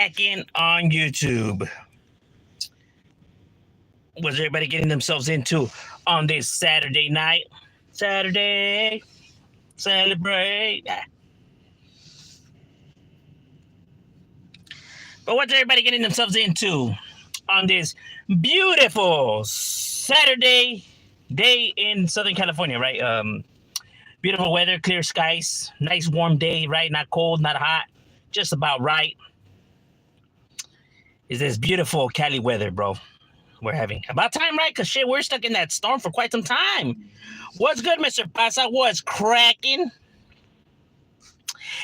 In on YouTube. Was everybody getting themselves into on this Saturday night? Saturday, celebrate. But what's everybody getting themselves into on this beautiful Saturday day in Southern California, right? Beautiful weather, clear skies, nice warm day, right? Not cold, not hot, just about right. Is this beautiful Cali weather, bro? We're having about time, right? Because shit, we're stuck in that storm for quite some time. What's good, Mr. Pasa? What's cracking?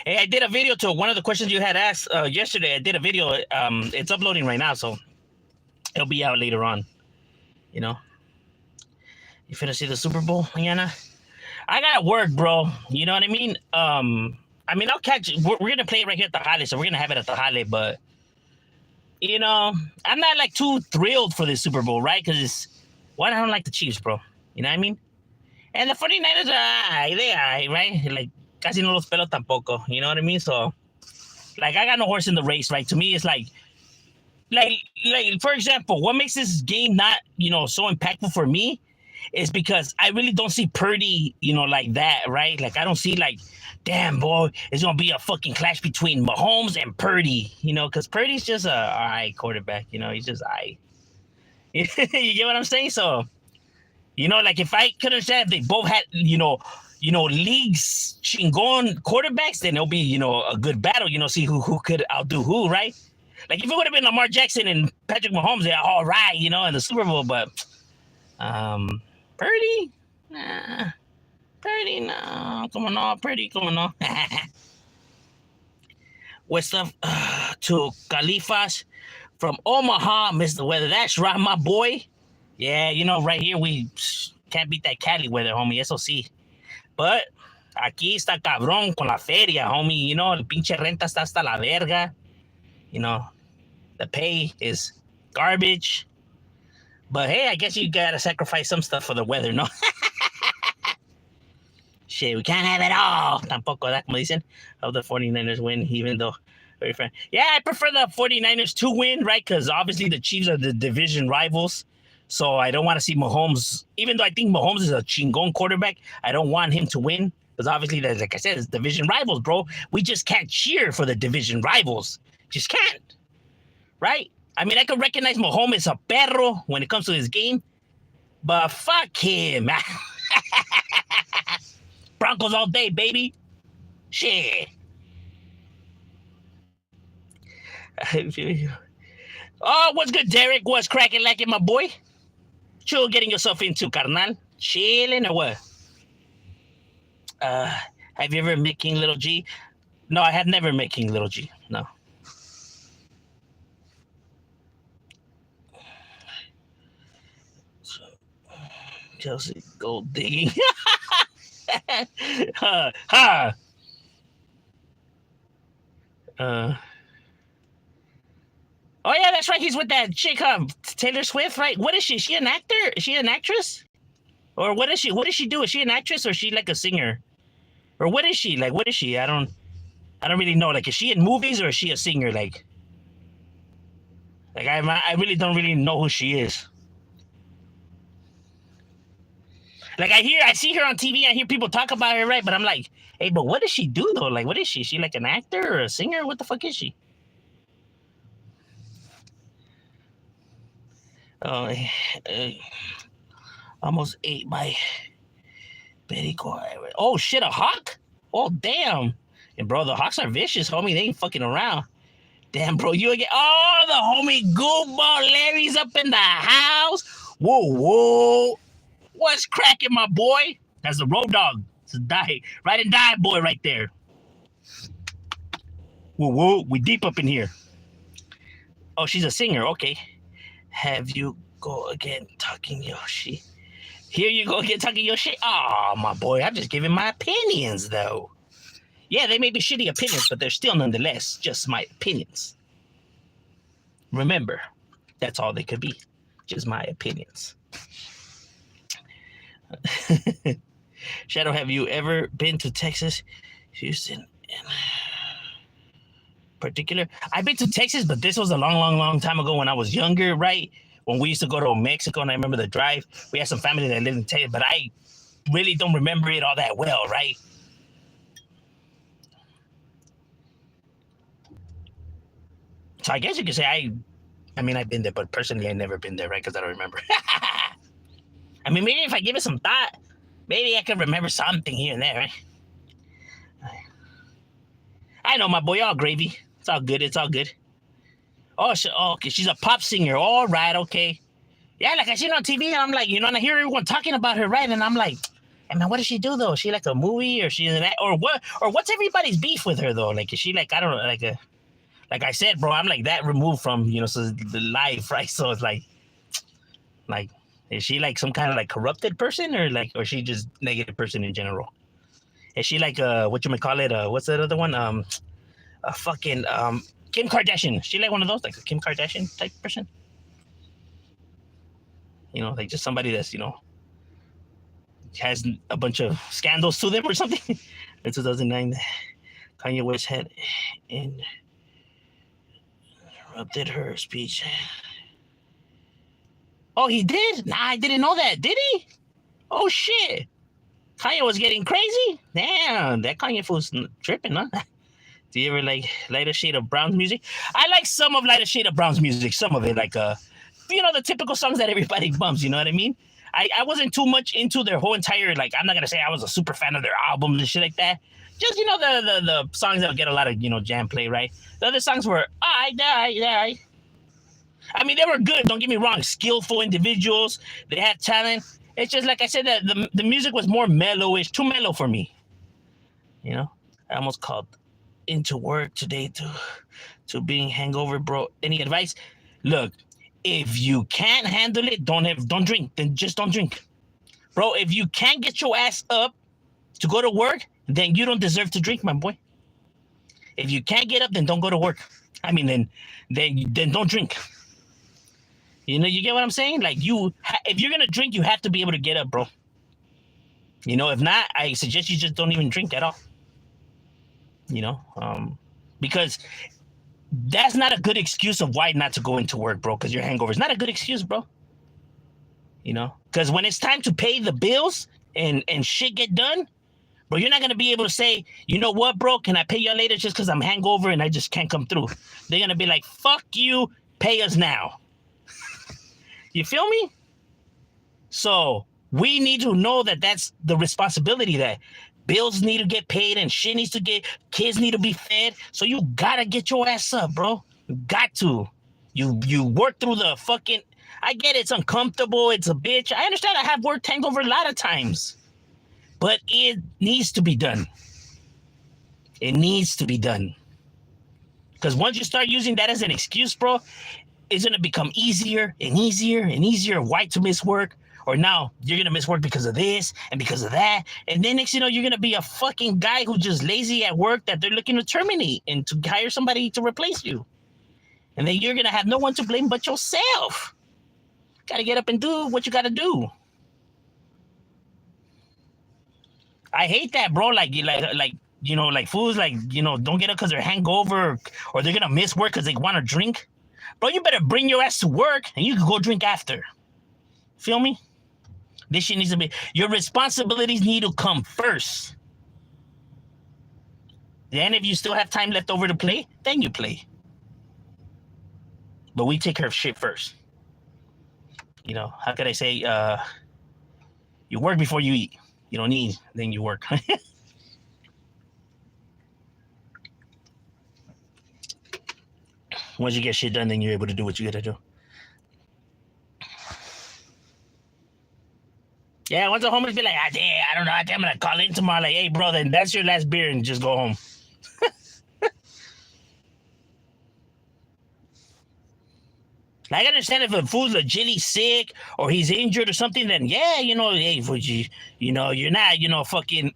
Hey, I did a video to one of the questions you had asked yesterday. I did a video. It's uploading right now, so it'll be out later on. You know, you finna see the Super Bowl, mañana? I gotta work, bro. You know what I mean? I'll catch. We're gonna play it right here at the Jale, so we're gonna have it at the Jale, but. You know, I'm not like too thrilled for this Super Bowl, right? Because I don't like the Chiefs, bro. You know what I mean? And the 49ers are right? Like, casi no los pelo tampoco. You know what I mean? So, like, I got no horse in the race, right? To me, it's like, for example, what makes this game not, so impactful for me is because I really don't see Purdy, like that, right? Like, I don't see, like, damn, boy, it's going to be a fucking clash between Mahomes and Purdy, because Purdy's just a all right quarterback, he's just all right. You get what I'm saying? So, like, if I could understand if they both had, leagues chingon quarterbacks, then it'll be, a good battle, see who could outdo who, right? Like, if it would have been Lamar Jackson and Patrick Mahomes, they're all right, in the Super Bowl, but Purdy? Nah. Purdy, no. Come on, no. Purdy, come on, no. What's up to Califas from Omaha, Mr. Weather? That's right, my boy. Yeah, right here we can't beat that Cali weather, homie. SOC. But aquí está cabrón con la feria, homie. El pinche renta está hasta la verga. The pay is garbage. But hey, I guess you gotta sacrifice some stuff for the weather, no? Shit, we can't have it all. Tampoco, that como dicen. Of the 49ers win, even though very fair. Yeah, I prefer the 49ers to win, right? Because obviously the Chiefs are the division rivals. So I don't want to see Mahomes, even though I think Mahomes is a chingon quarterback, I don't want him to win. Because obviously, like I said, it's division rivals, bro. We just can't cheer for the division rivals. Just can't. Right? I mean, I can recognize Mahomes a perro when it comes to his game. But fuck him. Broncos all day, baby. Shit. Oh, what's good, Derek? What's cracking like it, my boy? What you getting yourself into, carnal? Chilling or what? Have you ever met King Little G? No, I have never met King Little G. No. Chelsea gold digging. Oh yeah, that's right. He's with that chick, Taylor Swift, right? What is she? Is she an actor? Is she an actress? Or what is she? What does she do? Is she an actress or is she like a singer? Or what is she? Like, what is she? I don't really know. Like, is she in movies or is she a singer? Like I really don't really know who she is. Like, I see her on TV. I hear people talk about her, right? But I'm like, hey, but what does she do though? Like, what is she? Is she like an actor or a singer? What the fuck is she? Oh, almost ate my Betty Core. Oh shit, a hawk? Oh damn! And bro, the hawks are vicious, homie. They ain't fucking around. Damn, bro, you again? Oh, the homie Goofball Larry's up in the house. Whoa. What's cracking, my boy? That's the road dog. It's a die, ride and die boy right there. Whoa, we deep up in here. Oh, she's a singer. Okay. Have you go again talking your shit? Here you go again talking your shit. Oh, my boy, I'm just giving my opinions though. Yeah, they may be shitty opinions, but they're still nonetheless just my opinions. Remember, that's all they could be. Just my opinions. Shadow, have you ever been to Texas, Houston? particular. I've been to Texas, but this was a long time ago when I was younger, right? When we used to go to Mexico, and I remember the drive. We had some family that lived in Texas, but I really don't remember it all that well, right? So I guess you could say I mean, I've been there, but personally, I've never been there, right? Because I don't remember. I mean, maybe if I give it some thought, maybe I could remember something here and there, right? I know, my boy, all gravy. It's all good. It's all good. Oh, okay. She's a pop singer. All right, okay. Yeah, like I seen on TV, and I'm like, you know, and I hear everyone talking about her, right? And I'm like, hey, man, what does she do though? Is she like a movie, or she or what? Or what's everybody's beef with her though? Like, is she like, I don't know, like I said, bro, I'm like that removed from, you know, so the life, right? So it's like, is she like some kind of like corrupted person, or she just negative person in general? Is she like what you may call it? What's that other one? A fucking Kim Kardashian. She like one of those, like a Kim Kardashian type person. You know, like just somebody that's, you know, has a bunch of scandals to them or something. In 2009, Kanye West had interrupted her speech. Oh, he did? Nah, I didn't know that. Did he? Oh, shit. Kanye was getting crazy? Damn, that Kanye fool's tripping, huh? Do you ever like Lighter Shade of Brown's music? I like some of Lighter Shade of Brown's music. Some of it, like, you know, the typical songs that everybody bumps, you know what I mean? I wasn't too much into their whole entire, like, I'm not going to say I was a super fan of their albums and shit like that. Just, you know, the songs that would get a lot of, you know, jam play, right? The other songs were, I die. I mean, they were good, don't get me wrong. Skillful individuals. They had talent. It's just, like I said, that the music was more mellowish, too mellow for me. You know? I almost called into work today to being hangover, bro. Any advice? Look, if you can't handle it, don't drink. Then just don't drink. Bro, if you can't get your ass up to go to work, then you don't deserve to drink, my boy. If you can't get up, then don't go to work. I mean, then don't drink. You know, you get what I'm saying? Like, if you're gonna drink, you have to be able to get up, bro. You know, if not, I suggest you just don't even drink at all. You know, because that's not a good excuse of why not to go into work, bro, because your hangover is not a good excuse, bro. You know, because when it's time to pay the bills and shit get done, bro, you're not going to be able to say, you know what, bro, can I pay you later just because I'm hangover and I just can't come through? They're going to be like, fuck you, pay us now. You feel me? So we need to know that that's the responsibility, that bills need to get paid and shit needs to kids need to be fed. So you got to get your ass up, bro. You got to. You work through the fucking, I get it's uncomfortable, it's a bitch. I understand I have work hangover a lot of times. But it needs to be done. It needs to be done. Because once you start using that as an excuse, bro, it's going to become easier and easier and easier why to miss work. Or now you're going to miss work because of this and because of that. And then next you know, you're going to be a fucking guy who's just lazy at work that they're looking to terminate and to hire somebody to replace you. And then you're going to have no one to blame but yourself. Got to get up and do what you got to do. I hate that, bro. Like you know, like fools, like, you know, don't get up because they're hangover or they're gonna miss work because they want to drink. Bro, you better bring your ass to work and you can go drink after. Feel me? This shit needs to be, your responsibilities need to come first. Then if you still have time left over to play, then you play. But we take care of shit first. You know, how could I say, you work before you eat. You don't need, then you work. Once you get shit done, then you're able to do what you gotta do. Yeah, once the homies be like, damn, I don't know, I'm gonna call in tomorrow, like, hey, bro, then that's your last beer and just go home. Like, I understand if a fool's legitimately sick or he's injured or something, then yeah, you know, hey, you know, you're not, you know, fucking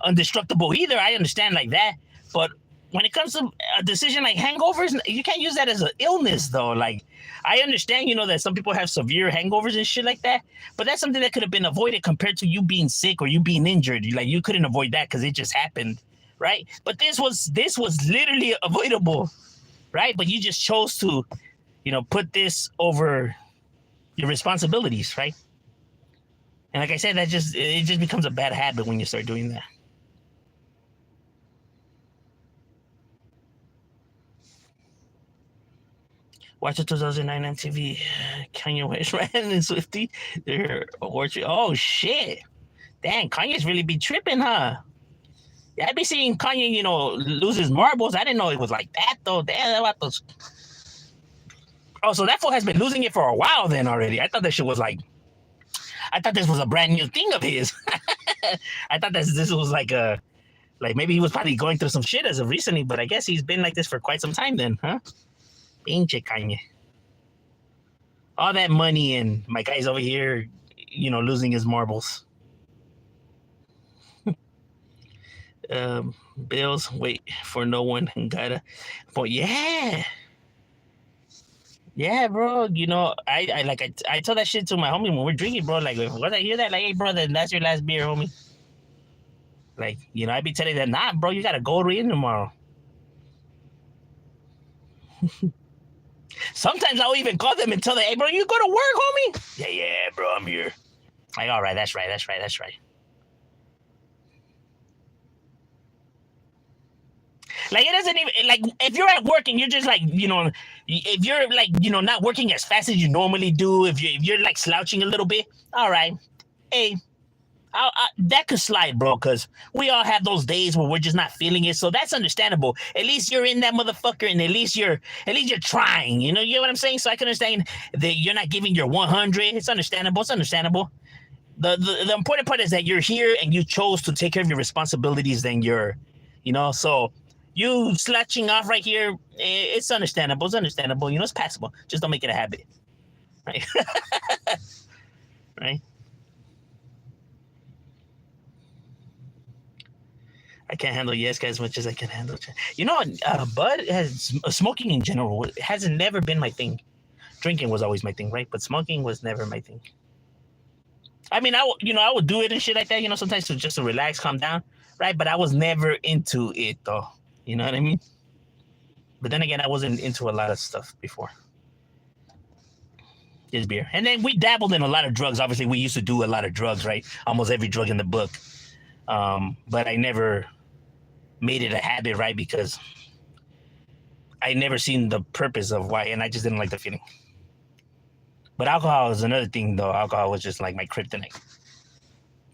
indestructible either. I understand like that. But when it comes to a decision like hangovers, you can't use that as an illness, though. Like, I understand, you know, that some people have severe hangovers and shit like that, but that's something that could have been avoided compared to you being sick or you being injured. Like, you couldn't avoid that because it just happened. right? But this was literally avoidable, right? But you just chose to, put this over your responsibilities, right? And like I said, it just becomes a bad habit when you start doing that. Watch the 2009 MTV. Kanye West ran and Swifty. They're orchard. Oh shit! Dang, Kanye's really be tripping, huh? Yeah, I be seeing Kanye, lose his marbles. I didn't know it was like that though. Damn, about those. Oh, so that fool has been losing it for a while then already. I thought that shit was like. I thought this was a brand new thing of his. I thought this was like maybe he was probably going through some shit as of recently, but I guess he's been like this for quite some time then, huh? Pinche Kanye. All that money and my guy's over here, losing his marbles. Bills, wait for no one and gotta. But yeah, bro. I told that shit to my homie when we're drinking, bro. Like, once I hear that, like, hey, bro, then that's your last beer, homie. Like, I be telling that, nah, bro, you gotta go in tomorrow. Sometimes I'll even call them and tell them, hey, bro, you go to work, homie? Yeah, bro, I'm here. Like, all right, that's right. Like, it doesn't even, like, if you're at work and you're just like, if you're like, not working as fast as you normally do, if you're like slouching a little bit, all right, hey, that could slide, bro, because we all have those days where we're just not feeling it. So that's understandable. At least you're in that motherfucker, and at least you're trying. You know what I'm saying? So I can understand that you're not giving your 100. It's understandable. The important part is that you're here and you chose to take care of your responsibilities. Then so you slouching off right here. It's understandable. It's passable. Just don't make it a habit, right? Right. I can't handle yes guys as much as I can handle. Bud has smoking in general hasn't never been my thing. Drinking was always my thing, right? But smoking was never my thing. I mean, I would do it and shit like that, sometimes just to relax, calm down, right? But I was never into it though. You know what I mean? But then again, I wasn't into a lot of stuff before. Just beer. And then we dabbled in a lot of drugs. Obviously, we used to do a lot of drugs, right? Almost every drug in the book. But I never made it a habit, right? Because I never seen the purpose of why, and I just didn't like the feeling. But alcohol is another thing, though. Alcohol was just like my kryptonite.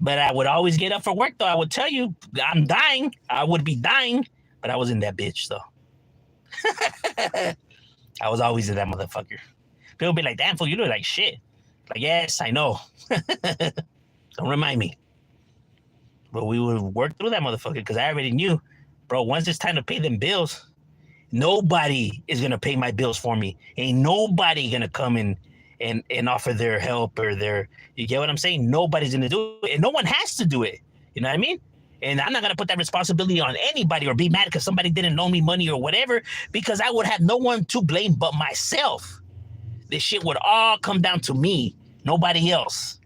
But I would always get up for work, though. I would tell you, I'm dying. I would be dying, but I wasn't that bitch, though. I was always in that motherfucker. People be like, damn, fool, you look like shit. Like, yes, I know. Don't remind me. But we would work through that motherfucker because I already knew, bro, once it's time to pay them bills, nobody is going to pay my bills for me. Ain't nobody going to come in and offer their help or you get what I'm saying? Nobody's going to do it. And no one has to do it. You know what I mean? And I'm not going to put that responsibility on anybody or be mad because somebody didn't loan me money or whatever, because I would have no one to blame but myself. This shit would all come down to me, nobody else.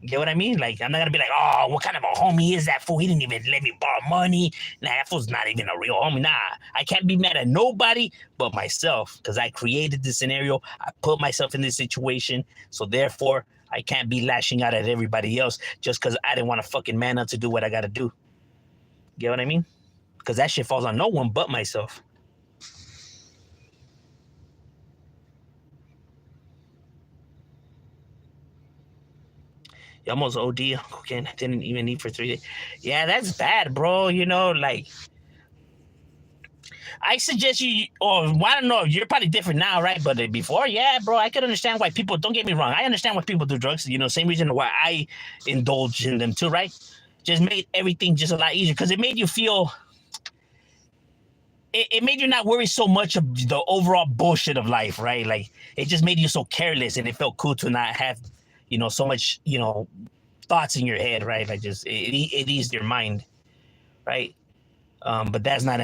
You get what I mean? Like, I'm not gonna be like, oh, what kind of a homie is that fool? He didn't even let me borrow money. Nah, that fool's not even a real homie. Nah, I can't be mad at nobody but myself because I created this scenario. I put myself in this situation. So therefore, I can't be lashing out at everybody else just because I didn't want to fucking man up to do what I gotta do. Get what I mean? Because that shit falls on no one but myself. You almost OD cocaine. Didn't even eat for 3 days. Yeah, that's bad, bro. Like, I suggest you, or I don't know, you're probably different now, right? But before, yeah, bro, I could understand why people, don't get me wrong, I understand why people do drugs, same reason why I indulge in them too, right? Just made everything just a lot easier because it made you feel, it made you not worry so much of the overall bullshit of life, right? Like, it just made you so careless and it felt cool to not have, so much, thoughts in your head, right? Like, just, it eased your mind, right? But that's not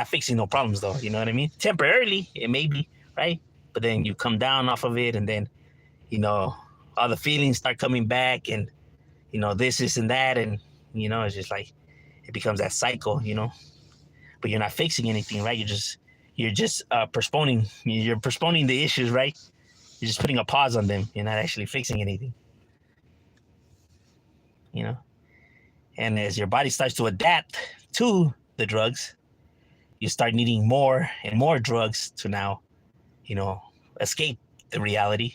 fixing no problems though. You know what I mean? Temporarily, it may be, right? But then you come down off of it and then, all the feelings start coming back and, this and that. And, it's just like, it becomes that cycle, you know. But you're not fixing anything, right? You're just postponing. You're postponing the issues, right? You're just putting a pause on them. You're not actually fixing anything, you know. And as your body starts to adapt to the drugs, you start needing more and more drugs to now, you know, escape the reality,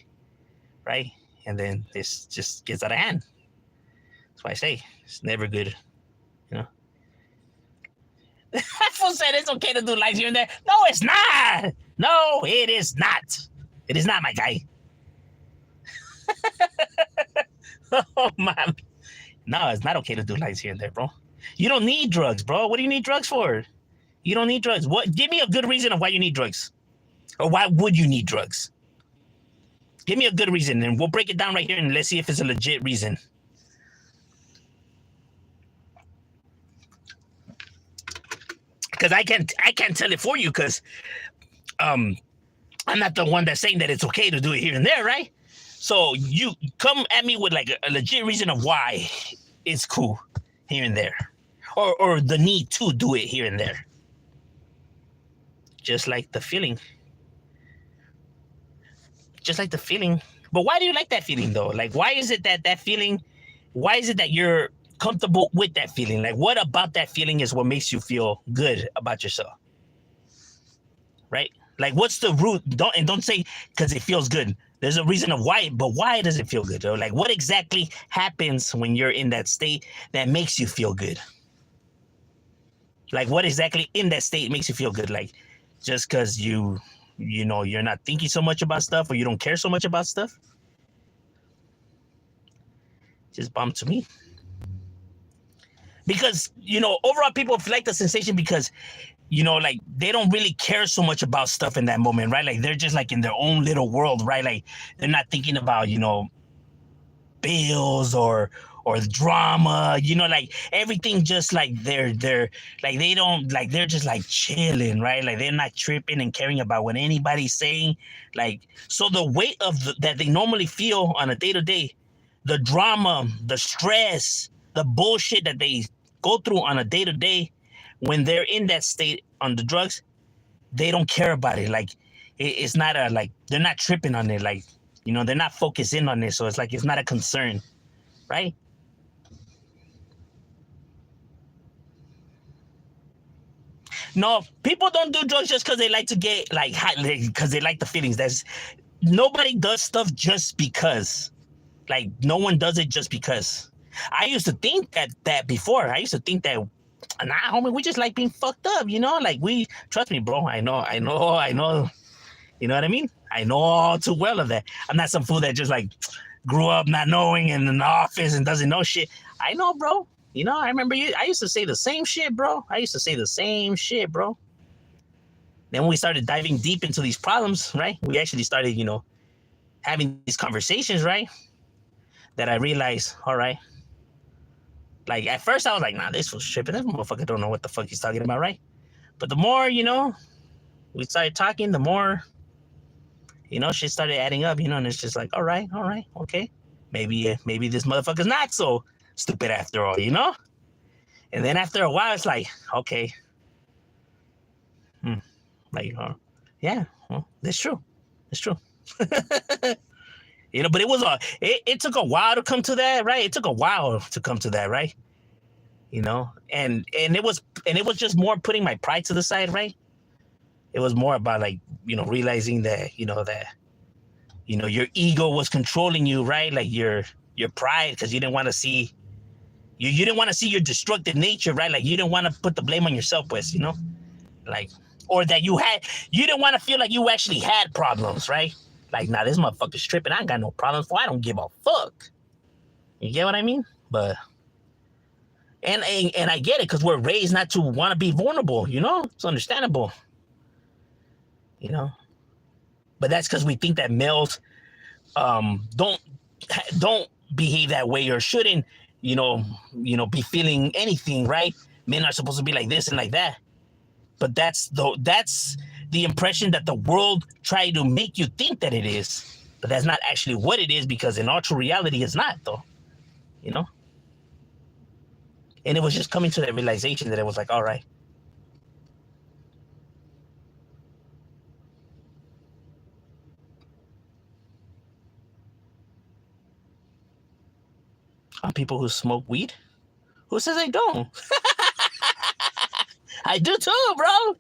right? And then this just gets out of hand. That's why I say it's never good, you know. Fool said it's okay to do lights here and there. No, it's not. No, it is not. It is not, my guy. Oh man. No, it's not okay to do lights here and there, bro. You don't need drugs, bro. What do you need drugs for? You don't need drugs. What? Give me a good reason of why you need drugs. Or why would you need drugs? Give me a good reason, and we'll break it down right here, and let's see if it's a legit reason. Because I can't tell it for you, because I'm not the one that's saying that it's okay to do it here and there, right? So you come at me with like a legit reason of why it's cool here and there, or the need to do it here and there. Just like the feeling. Just like the feeling. But why do you like that feeling though? Like, why is it that feeling, why is it that you're comfortable with that feeling? Like, what about that feeling is what makes you feel good about yourself? Right? Like, what's the root? Don't say because it feels good. There's a reason of why, but why does it feel good? Or like, what exactly happens when you're in that state that makes you feel good? Like, what exactly in that state makes you feel good? Like, just because you know, you're not thinking so much about stuff, or you don't care so much about stuff? Just bomb to me. Because, you know, overall people like the sensation because, you know, like, they don't really care so much about stuff in that moment, right? Like, they're just like in their own little world, right? Like, they're not thinking about, you know, bills or drama, you know, like everything, just like they're like, they don't, like, they're just like chilling, right? Like, they're not tripping and caring about what anybody's saying. Like, so the weight of that they normally feel on a day-to-day, the drama, the stress, the bullshit that they go through on a day-to-day, when they're in that state on the drugs, they don't care about it. Like, it's not a, like, they're not tripping on it. Like, you know, they're not focused in on it. So it's like, it's not a concern, right? No, people don't do drugs just because they like to get like high, because they like the feelings. That's, nobody does stuff just because. Like, no one does it just because. I used to think that before. I used to think that, nah, homie, we just like being fucked up, you know? Like, trust me, bro. I know. You know what I mean? I know all too well of that. I'm not some fool that just like grew up not knowing and in the office and doesn't know shit. I know, bro. You know, I remember I used to say the same shit, bro. Then when we started diving deep into these problems, right? We actually started, you know, having these conversations, right? That I realized, all right. Like, at first I was like, nah, this was tripping. This motherfucker don't know what the fuck he's talking about, right? But the more, you know, we started talking, the more, you know, shit started adding up, you know, and it's just like, all right, okay. Maybe this motherfucker's not so stupid after all, you know? And then after a while, it's like, okay. Like, yeah, well, that's true. You know, but it took a while to come to that, right? It took a while to come to that, right? You know, and it was just more putting my pride to the side, right? It was more about, like, you know, realizing that, you know, your ego was controlling you, right? Like your pride, because you didn't want to see you didn't want to see your destructive nature, right? Like, you didn't want to put the blame on yourself, pues, you know, like, or that you didn't want to feel like you actually had problems, right? Like, nah, this motherfucker's tripping. I ain't got no problems. I don't give a fuck. You get what I mean? But and I get it, because we're raised not to want to be vulnerable. You know, it's understandable. You know, but that's because we think that males don't behave that way, or shouldn't, you know, be feeling anything, right? Men are supposed to be like this and like that. But that's the impression that the world tried to make you think that it is. But that's not actually what it is, because in all true reality, it's not, though. You know? And it was just coming to that realization that it was like, all right. On people who smoke weed? Who says I don't? I do too, bro.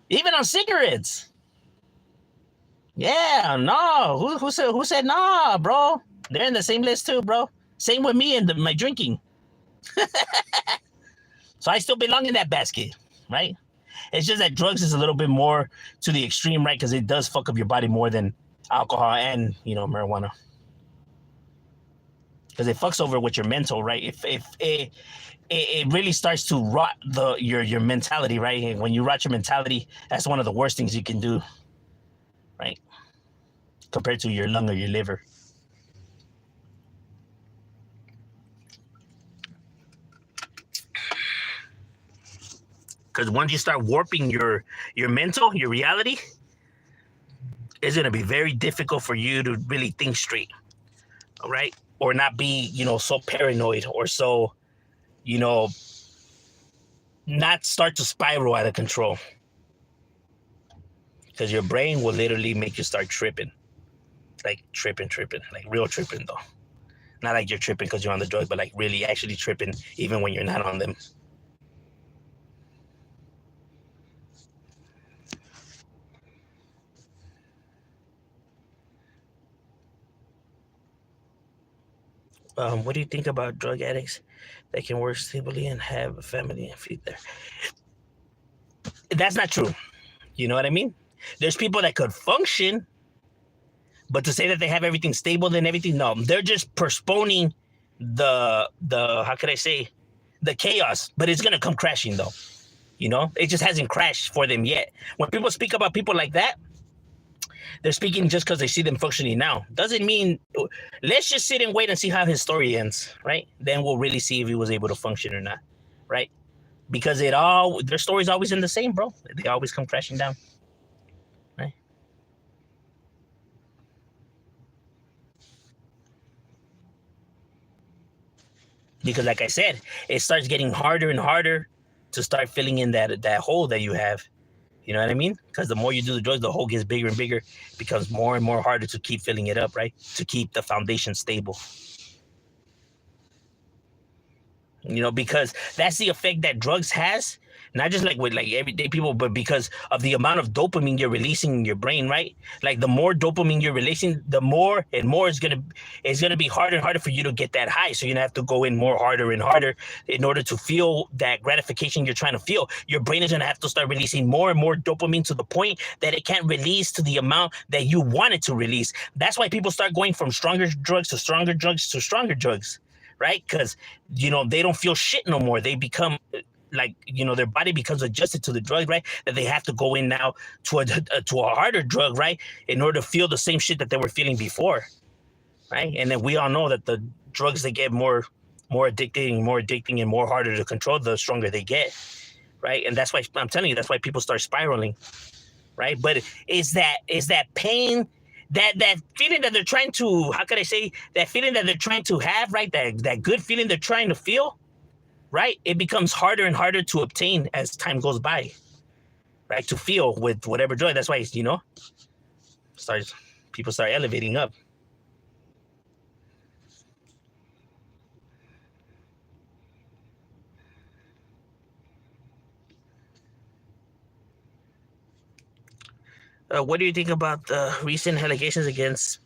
Even on cigarettes. Yeah, no. Who said nah, bro? They're in the same list too, bro. Same with me and my drinking. So I still belong in that basket, right? It's just that drugs is a little bit more to the extreme, right? Because it does fuck up your body more than alcohol and, marijuana. Because it fucks over with your mental, right? If it really starts to rot your mentality, right? And when you rot your mentality, that's one of the worst things you can do, right? Compared to your lung or your liver. Because once you start warping your mental, your reality, it's going to be very difficult for you to really think straight, all right? Or not be, so paranoid or so, not start to spiral out of control. Because your brain will literally make you start tripping. Like tripping, like real tripping though. Not like you're tripping because you're on the drugs, but like really actually tripping even when you're not on them. What do you think about drug addicts that can work stably and have a family and feed their... That's not true. You know what I mean? There's people that could function, but to say that they have everything stable and everything, no. They're just postponing the how could I say, the chaos, but it's going to come crashing though. It just hasn't crashed for them yet. When people speak about people like that, they're speaking just because they see them functioning now. Doesn't mean, let's just sit and wait and see how his story ends, right? Then we'll really see if he was able to function or not, right? Because their story's always in the same, bro. They always come crashing down, right? Because like I said, it starts getting harder and harder to start filling in that hole that you have. You know what I mean? Because the more you do the drugs, the hole gets bigger and bigger. It becomes more and more harder to keep filling it up, right? To keep the foundation stable. Because that's the effect that drugs has. Not just like with like everyday people, but because of the amount of dopamine you're releasing in your brain, right? Like the more dopamine you're releasing, the more and more it's gonna be harder and harder for you to get that high. So you're gonna have to go in more harder and harder in order to feel that gratification you're trying to feel. Your brain is gonna have to start releasing more and more dopamine to the point that it can't release to the amount that you want it to release. That's why people start going from stronger drugs to stronger drugs to stronger drugs, right? Because they don't feel shit no more. They become like, their body becomes adjusted to the drug, right? That they have to go in now to a harder drug, right? In order to feel the same shit that they were feeling before, right? And then we all know that the drugs, they get more addicting and more harder to control the stronger they get, right? And that's why I'm telling you, that's why people start spiraling, right? But is that pain, that feeling that they're trying to, how could I say, that feeling that they're trying to have, right? That good feeling they're trying to feel, right? It becomes harder and harder to obtain as time goes by, right? To feel with whatever drug. That's why, people start elevating up. What do you think about the recent allegations against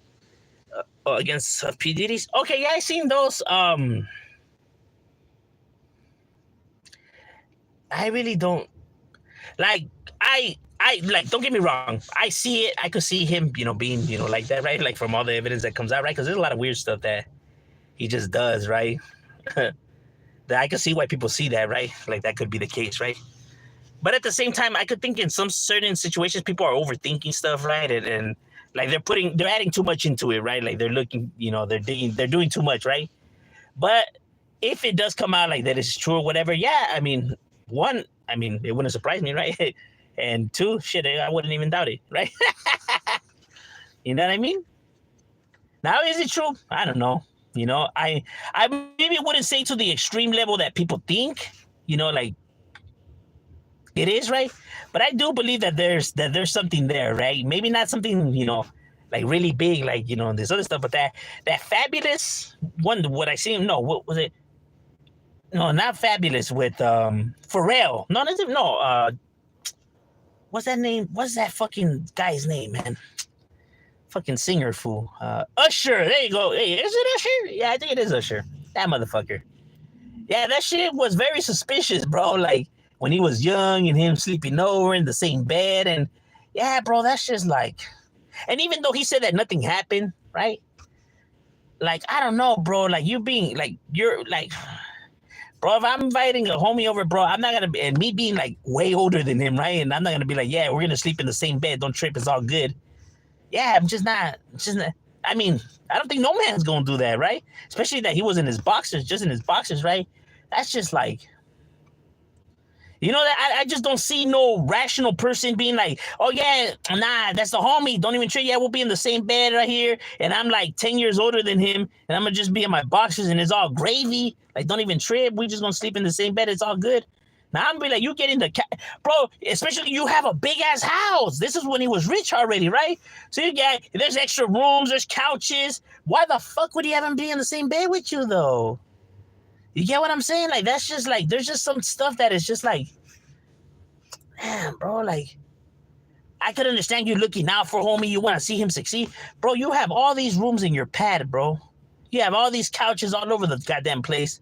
P. Diddy's? Okay, yeah, I seen those. I really don't like. I like. Don't get me wrong. I see it. I could see him, being, like that, right? Like from all the evidence that comes out, right? Because there's a lot of weird stuff that he just does, right? That I could see why people see that, right? Like that could be the case, right? But at the same time, I could think in some certain situations, people are overthinking stuff, right? And like they're adding too much into it, right? Like they're looking, they're digging, they're doing too much, right? But if it does come out like that it's true or whatever, yeah, I mean, one, it wouldn't surprise me, right? And two, shit, I wouldn't even doubt it, right? You know what I mean? Now, is it true? I don't know. You know, I maybe wouldn't say to the extreme level that people think, you know, like it is, right? But I do believe that there's something there, right? Maybe not something, you know, like really big, like, you know, this other stuff, but that Fabulous one, what I seen, no, what was it? No, not Fabulous with Pharrell. No, that's no, what's that name? What's that fucking guy's name, man? Fucking singer fool. Usher. There you go. Hey, is it Usher? Yeah, I think it is Usher. That motherfucker. Yeah, that shit was very suspicious, bro. Like when he was young and him sleeping over in the same bed, and yeah, bro, that's just like. And even though he said that nothing happened, right? Like I don't know, bro. Like you being like you're like. Bro, if I'm inviting a homie over, bro, I'm not gonna be, and me being like way older than him, right? And I'm not gonna be like, yeah, we're gonna sleep in the same bed. Don't trip, it's all good. Yeah, I'm just not. I mean, I don't think no man's gonna do that, right? Especially that he was in his boxers, just in his boxers, right? That's just like, you know, that I just don't see no rational person being like, oh yeah, nah, that's the homie. Don't even trip. Yeah, we'll be in the same bed right here, and I'm like 10 years older than him, and I'm gonna just be in my boxers, and it's all gravy. Like, don't even trip. We just gonna sleep in the same bed. It's all good. Now I'm gonna be like, you get in the bro. Especially you have a big ass house. This is when he was rich already, right? So you get there's extra rooms, there's couches. Why the fuck would he have him be in the same bed with you though? You get what I'm saying? Like that's just like there's just some stuff that is just like, man, bro. Like I could understand you looking out for homie. You want to see him succeed, bro. You have all these rooms in your pad, bro. You have all these couches all over the goddamn place.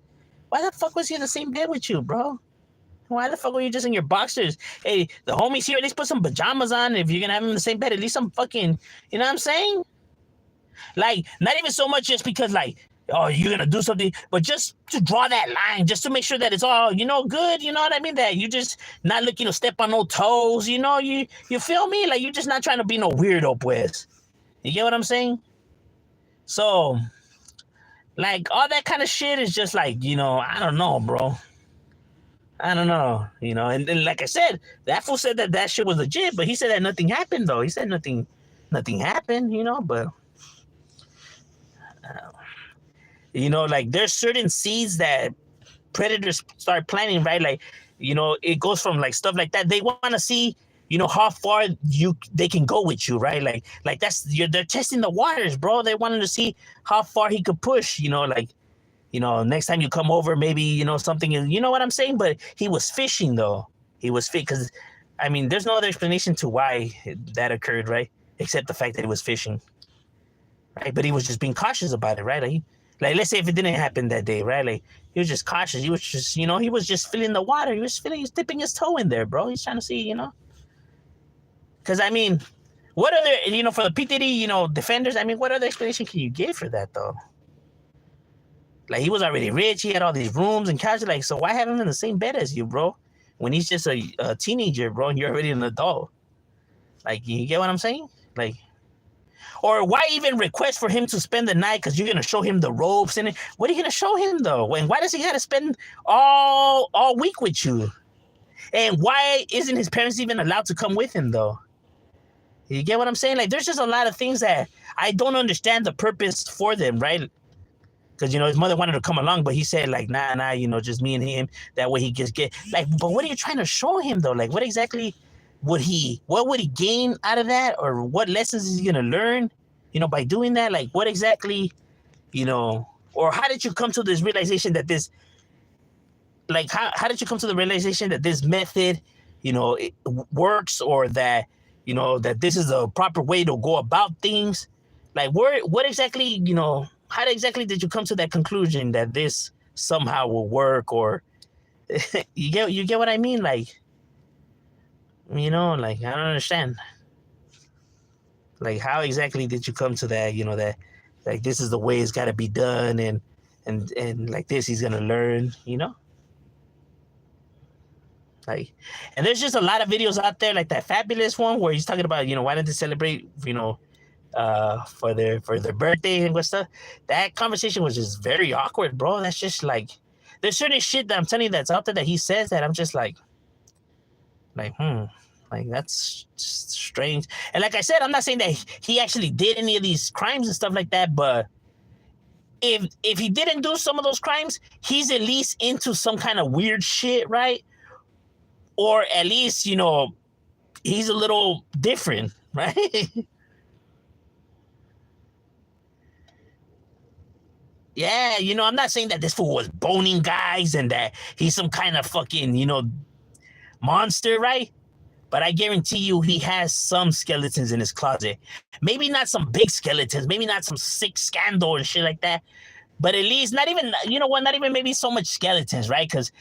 Why the fuck was he in the same bed with you, bro? Why the fuck were you just in your boxers? Hey, the homies here, at least put some pajamas on. If you're gonna have them in the same bed, at least some fucking, you know what I'm saying? Like, not even so much just because, like, oh, you're gonna do something, but just to draw that line, just to make sure that it's all, you know, good. You know what I mean? That you just not looking to step on no toes. You know, you feel me? Like you're just not trying to be no weirdo, pues. You get what I'm saying? So, like, all that kind of shit is just like, you know, I don't know, bro. I don't know, you know, and like I said, that fool said that shit was legit, but he said that nothing happened though. He said nothing happened, you know, but you know, like there's certain seeds that predators start planting, right? Like, you know, it goes from like stuff like that. They want to see, you know, how far they can go with you, right? Like they're testing the waters, bro. They wanted to see how far he could push, you know, like. You know, next time you come over, maybe, you know, something, you know what I'm saying? But he was fishing, though. He was fishing because, I mean, there's no other explanation to why that occurred, right? Except the fact that he was fishing, right? But he was just being cautious about it, right? Like let's say if it didn't happen that day, right? Like, he was just cautious. He was just, you know, he was just feeling the water. He was dipping his toe in there, bro. He's trying to see, you know? Because, I mean, what other, you know, for the PTD, you know, defenders, I mean, what other explanation can you give for that, though? Like, he was already rich. He had all these rooms and couches. Like, so why have him in the same bed as you, bro? When he's just a teenager, bro, and you're already an adult. Like, you get what I'm saying? Like, or why even request for him to spend the night because you're going to show him the ropes and it? What are you going to show him, though? And why does he got to spend all week with you? And why isn't his parents even allowed to come with him, though? You get what I'm saying? Like, there's just a lot of things that I don't understand the purpose for them, right? Because, you know, his mother wanted to come along, but he said, like, nah, you know, just me and him. That way he just get, like, but what are you trying to show him, though? Like, what exactly what would he gain out of that? Or what lessons is he going to learn, you know, by doing that? Like, what exactly, you know, or how did you come to this realization that this, like, how did you come to the realization that this method, you know, it works, or that, you know, that this is a proper way to go about things? Like, what exactly, you know, how exactly did you come to that conclusion that this somehow will work? Or you get what I mean? Like, you know, like, I don't understand. Like, how exactly did you come to that, you know, that like this is the way it's got to be done, and like this he's gonna learn, you know? Like, and there's just a lot of videos out there, like that Fabulous one where he's talking about, you know, why don't they celebrate, you know, for their birthday and what stuff. That conversation was just very awkward, bro. That's just like, there's certain shit that I'm telling you that's out there that he says that I'm just like like that's strange. And like I said, I'm not saying that he actually did any of these crimes and stuff like that, but if he didn't do some of those crimes, he's at least into some kind of weird shit, right? Or at least, you know, he's a little different, right? Yeah, you know, I'm not saying that this fool was boning guys and that he's some kind of fucking, you know, monster, right? But I guarantee you he has some skeletons in his closet. Maybe not some big skeletons, maybe not some sick scandal and shit like that. But at least not even, you know what, not even maybe so much skeletons, right? Because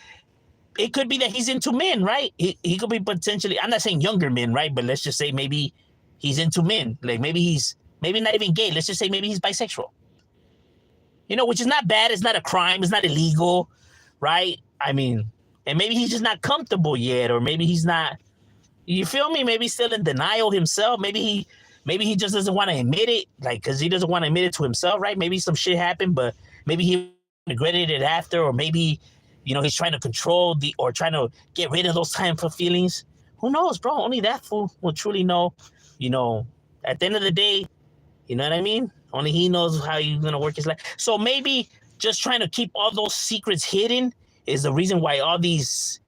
it could be that he's into men, right? He could be potentially, I'm not saying younger men, right? But let's just say maybe he's into men. Like maybe not even gay. Let's just say maybe he's bisexual. You know, which is not bad. It's not a crime. It's not illegal, right? I mean, and maybe he's just not comfortable yet, or maybe he's not, you feel me? Maybe he's still in denial himself. Maybe he just doesn't want to admit it, like, because he doesn't want to admit it to himself, right? Maybe some shit happened, but maybe he regretted it after, or maybe, you know, he's trying to control or trying to get rid of those time for feelings. Who knows, bro? Only that fool will truly know, you know, at the end of the day, you know what I mean? Only he knows how he's going to work his life. So maybe just trying to keep all those secrets hidden is the reason why all these,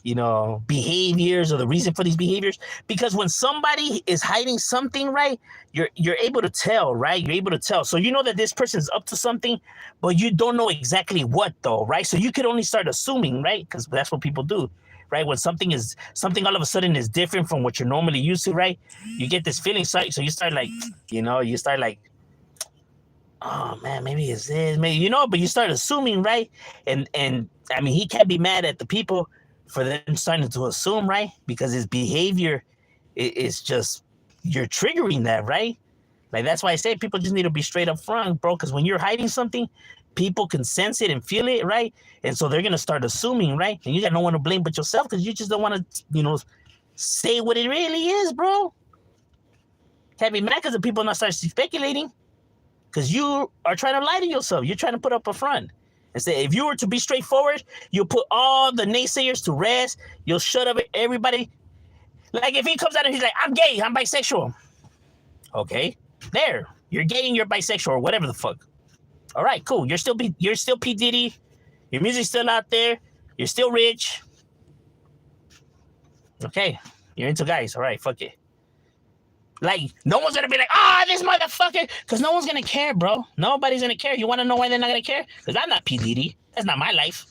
you know, behaviors, or the reason for these behaviors. Because when somebody is hiding something, right, you're able to tell, right? You're able to tell. So you know that this person's up to something, but you don't know exactly what though, right? So you could only start assuming, right? Because that's what people do, right? When something all of a sudden is different from what you're normally used to, right? You get this feeling, so you start like, you know, oh man, maybe it's this, maybe, you know, but you start assuming, right? And I mean, he can't be mad at the people for them starting to assume, right? Because his behavior is just, you're triggering that, right? Like, that's why I say people just need to be straight up front, bro, because when you're hiding something, people can sense it and feel it, right? And so they're going to start assuming, right? And you got no one to blame but yourself, because you just don't want to, you know, say what it really is, bro. Can't be mad because the people not start speculating, because you are trying to lie to yourself. You're trying to put up a front. And say, if you were to be straightforward, you'll put all the naysayers to rest. You'll shut up everybody. Like, if he comes out and he's like, I'm gay, I'm bisexual. Okay, there. You're gay and you're bisexual, or whatever the fuck. All right, cool. You're still P. Diddy. Your music's still out there. You're still rich. Okay, you're into guys. All right, fuck it. Like, no one's gonna be like, this motherfucker, because no one's gonna care, bro. Nobody's gonna care. You want to know why they're not gonna care? Because I'm not P. Diddy. That's not my life.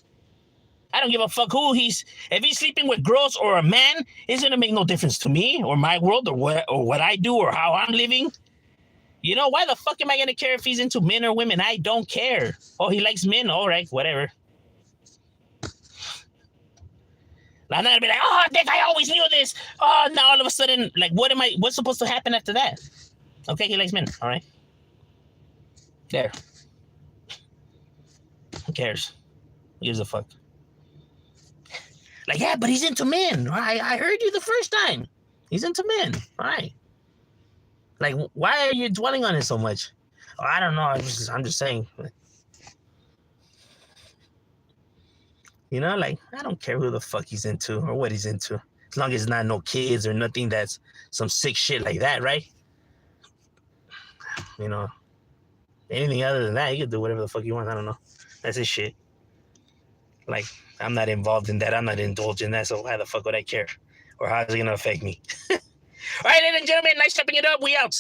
I don't give a fuck who if he's sleeping with girls or a man, it's gonna make no difference to me or my world or what I do or how I'm living. You know, why the fuck am I gonna care if he's into men or women? I don't care. Oh, he likes men. All right, whatever. I'm not gonna be like, Dick, I always knew this. Oh, now all of a sudden, like, what's supposed to happen after that? Okay, he likes men. All right. There. Who cares? Who gives a fuck? Like, yeah, but he's into men. I heard you the first time. He's into men. All right. Like, why are you dwelling on it so much? Oh, I don't know. I'm just saying. You know, like, I don't care who the fuck he's into or what he's into. As long as it's not no kids or nothing that's some sick shit like that, right? You know, anything other than that, he could do whatever the fuck he wants. I don't know. That's his shit. Like, I'm not involved in that. I'm not indulged in that. So why the fuck would I care? Or how is it going to affect me? All right, ladies and gentlemen, nice stepping it up. We out.